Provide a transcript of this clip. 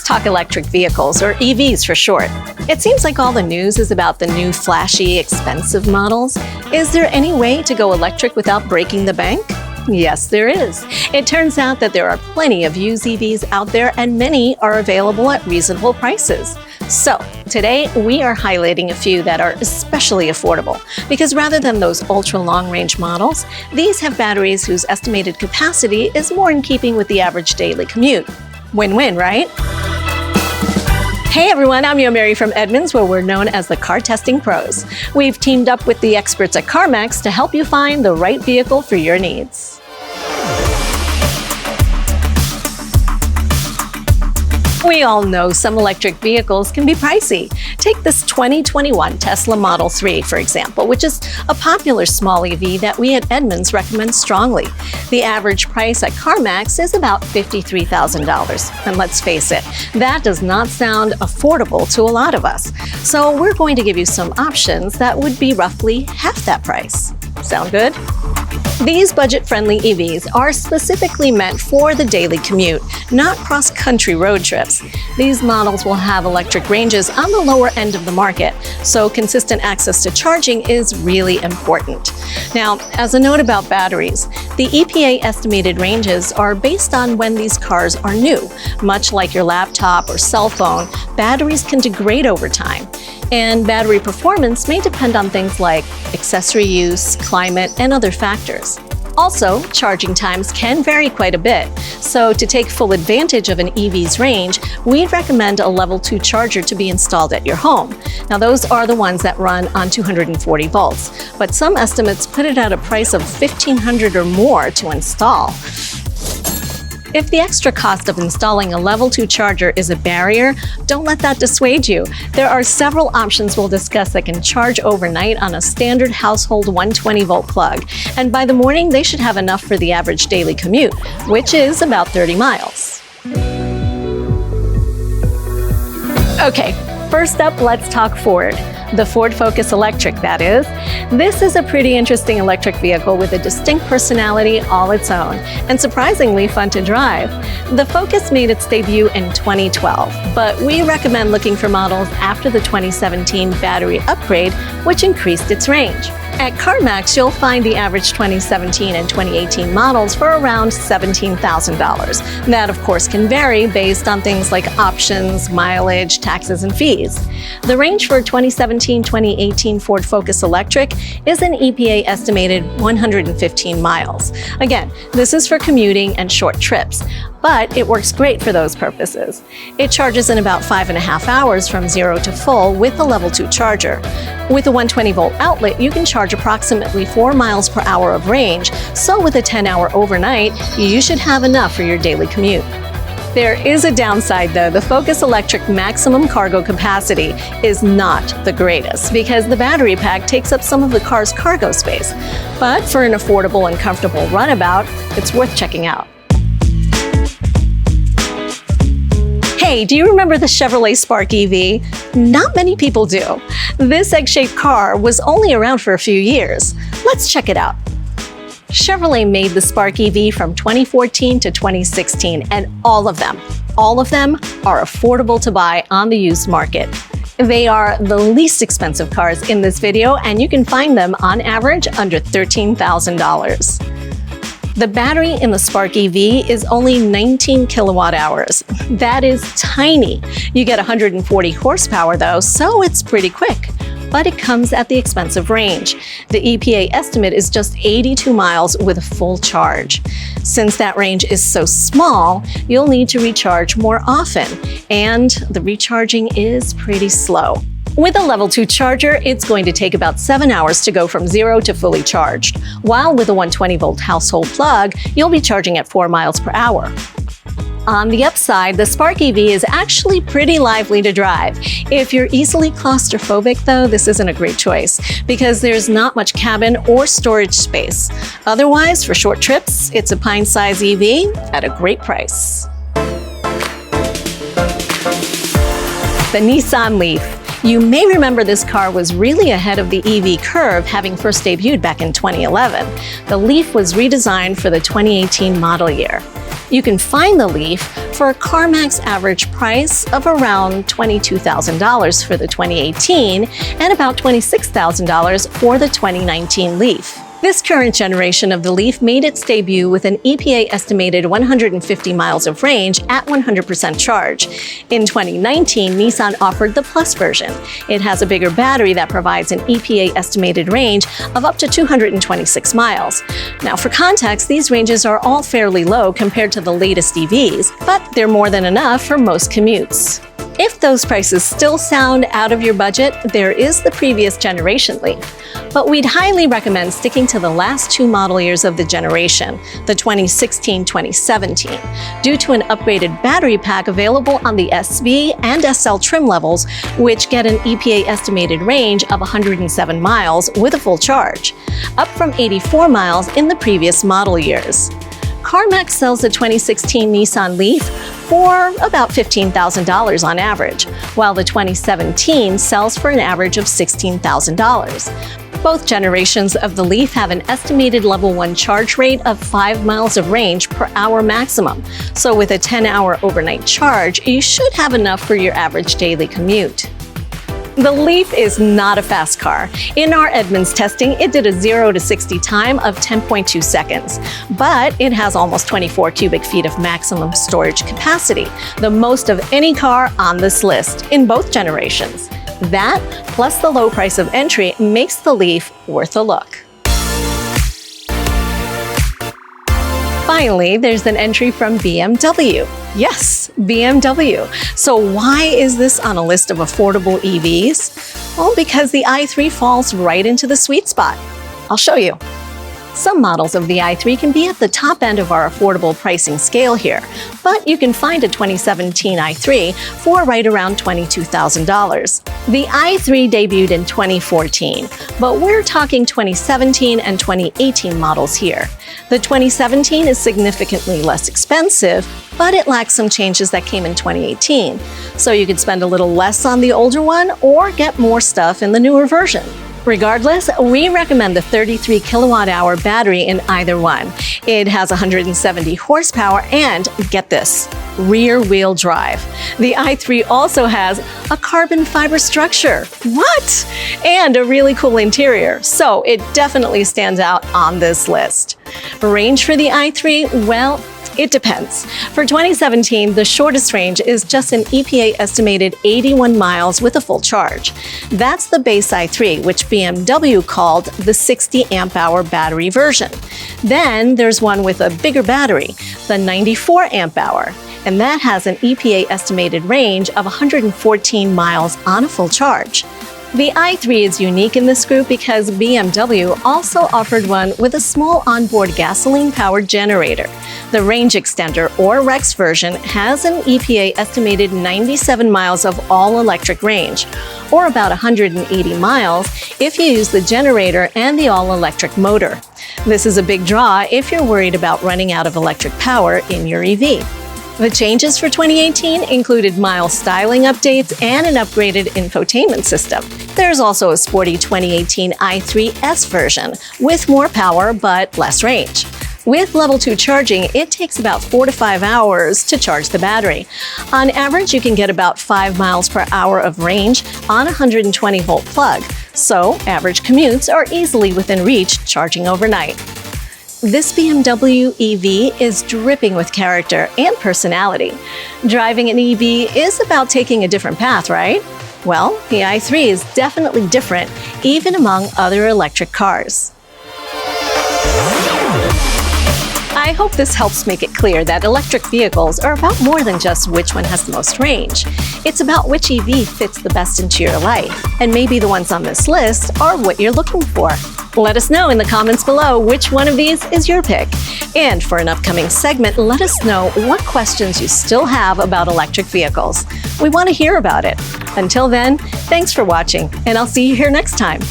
talk electric vehicles, or EVs for short. It seems like all the news is about the new flashy, expensive models. Is there any way to go electric without breaking the bank? Yes, there is. It turns out that there are plenty of used EVs out there, and many are available at reasonable prices. So, today we are highlighting a few that are especially affordable, because rather than those ultra long-range models, these have batteries whose estimated capacity is more in keeping with the average daily commute. Win-win, right? Hey everyone, I'm Yo Mary from Edmunds, where we're known as the Car Testing Pros. We've teamed up with the experts at CarMax to help you find the right vehicle for your needs. We all know some electric vehicles can be pricey. Take this 2021 Tesla Model 3, for example, which is a popular small EV that we at Edmunds recommend strongly. The average price at CarMax is about $53,000. And let's face it, that does not sound affordable to a lot of us. So we're going to give you some options that would be roughly half that price. Sound good? These budget-friendly EVs are specifically meant for the daily commute, not cross-country road trips. These models will have electric ranges on the lower end of the market, so consistent access to charging is really important. Now, as a note about batteries, the EPA estimated ranges are based on when these cars are new. Much like your laptop or cell phone, batteries can degrade over time. And battery performance may depend on things like accessory use, climate, and other factors. Also, charging times can vary quite a bit, so to take full advantage of an EV's range, we'd recommend a Level 2 charger to be installed at your home. Now, those are the ones that run on 240 volts, but some estimates put it at a price of $1,500 or more to install. If the extra cost of installing a Level 2 charger is a barrier, don't let that dissuade you. There are several options we'll discuss that can charge overnight on a standard household 120-volt plug, and by the morning they should have enough for the average daily commute, which is about 30 miles. Okay, first up, let's talk Ford. The Ford Focus Electric, that is. This is a pretty interesting electric vehicle with a distinct personality all its own, and surprisingly fun to drive. The Focus made its debut in 2012, but we recommend looking for models after the 2017 battery upgrade, which increased its range. At CarMax, you'll find the average 2017 and 2018 models for around $17,000. That, of course, can vary based on things like options, mileage, taxes, and fees. The range for 2017-2018 Ford Focus Electric is an EPA estimated 115 miles. Again, this is for commuting and short trips, but it works great for those purposes. It charges in about 5.5 hours from 0 to full with a Level 2 charger. With a 120-volt outlet, you can charge approximately 4 miles per hour of range, so with a 10-hour overnight, you should have enough for your daily commute. There is a downside though. The Focus Electric maximum cargo capacity is not the greatest because the battery pack takes up some of the car's cargo space. But for an affordable and comfortable runabout, it's worth checking out. Hey, do you remember the Chevrolet Spark EV? Not many people do. This egg-shaped car was only around for a few years. Let's check it out. Chevrolet made the Spark EV from 2014 to 2016, and all of them are affordable to buy on the used market. They are the least expensive cars in this video, and you can find them on average under $13,000. The battery in the Spark EV is only 19 kilowatt hours. That is tiny. You get 140 horsepower though, so it's pretty quick. But it comes at the expense of range. The EPA estimate is just 82 miles with a full charge. Since that range is so small, you'll need to recharge more often, and the recharging is pretty slow. With a Level 2 charger, it's going to take about 7 hours to go from 0 to fully charged, while with a 120-volt household plug, you'll be charging at 4 miles per hour. On the upside, the Spark EV is actually pretty lively to drive. If you're easily claustrophobic though, this isn't a great choice because there's not much cabin or storage space. Otherwise, for short trips, it's a pint-size EV at a great price. The Nissan Leaf. You may remember this car was really ahead of the EV curve, having first debuted back in 2011. The Leaf was redesigned for the 2018 model year. You can find the Leaf for a CarMax average price of around $22,000 for the 2018 and about $26,000 for the 2019 Leaf. This current generation of the Leaf made its debut with an EPA estimated 150 miles of range at 100% charge. In 2019, Nissan offered the Plus version. It has a bigger battery that provides an EPA estimated range of up to 226 miles. Now, for context, these ranges are all fairly low compared to the latest EVs, but they're more than enough for most commutes. If those prices still sound out of your budget, there is the previous generation Leaf. But we'd highly recommend sticking to the last two model years of the generation, the 2016-2017, due to an upgraded battery pack available on the SV and SL trim levels, which get an EPA estimated range of 107 miles with a full charge, up from 84 miles in the previous model years. CarMax sells the 2016 Nissan Leaf for about $15,000 on average, while the 2017 sells for an average of $16,000. Both generations of the Leaf have an estimated level 1 charge rate of 5 miles of range per hour maximum. So with a 10-hour overnight charge, you should have enough for your average daily commute. The Leaf is not a fast car. In our Edmunds testing, it did a 0 to 60 time of 10.2 seconds, but it has almost 24 cubic feet of maximum storage capacity, the most of any car on this list in both generations. That, plus the low price of entry, makes the Leaf worth a look. Finally, there's an entry from BMW. Yes, BMW. So why is this on a list of affordable EVs? Well, because the i3 falls right into the sweet spot. I'll show you. Some models of the i3 can be at the top end of our affordable pricing scale here, but you can find a 2017 i3 for right around $22,000. The i3 debuted in 2014, but we're talking 2017 and 2018 models here. The 2017 is significantly less expensive, but it lacks some changes that came in 2018. So you could spend a little less on the older one or get more stuff in the newer version. Regardless, we recommend the 33 kilowatt-hour battery in either one. It has 170 horsepower and, get this, rear-wheel drive. The i3 also has a carbon fiber structure. What? And a really cool interior, so it definitely stands out on this list. Range for the i3? Well, it depends. For 2017, the shortest range is just an EPA estimated 81 miles with a full charge. That's the base i3, which BMW called the 60 amp-hour battery version. Then there's one with a bigger battery, the 94 amp-hour, and that has an EPA estimated range of 114 miles on a full charge. The i3 is unique in this group because BMW also offered one with a small onboard gasoline-powered generator. The range extender, or REX version, has an EPA estimated 97 miles of all-electric range, or about 180 miles if you use the generator and the all-electric motor. This is a big draw if you're worried about running out of electric power in your EV. The changes for 2018 included mild styling updates and an upgraded infotainment system. There's also a sporty 2018 i3S version with more power but less range. With level 2 charging, it takes about 4 to 5 hours to charge the battery. On average, you can get about 5 miles per hour of range on a 120-volt plug, so average commutes are easily within reach charging overnight. This BMW EV is dripping with character and personality. Driving an EV is about taking a different path, right? Well, the i3 is definitely different, even among other electric cars. I hope this helps make it clear that electric vehicles are about more than just which one has the most range. It's about which EV fits the best into your life, and maybe the ones on this list are what you're looking for. Let us know in the comments below which one of these is your pick. And for an upcoming segment, let us know what questions you still have about electric vehicles. We want to hear about it. Until then, thanks for watching, and I'll see you here next time.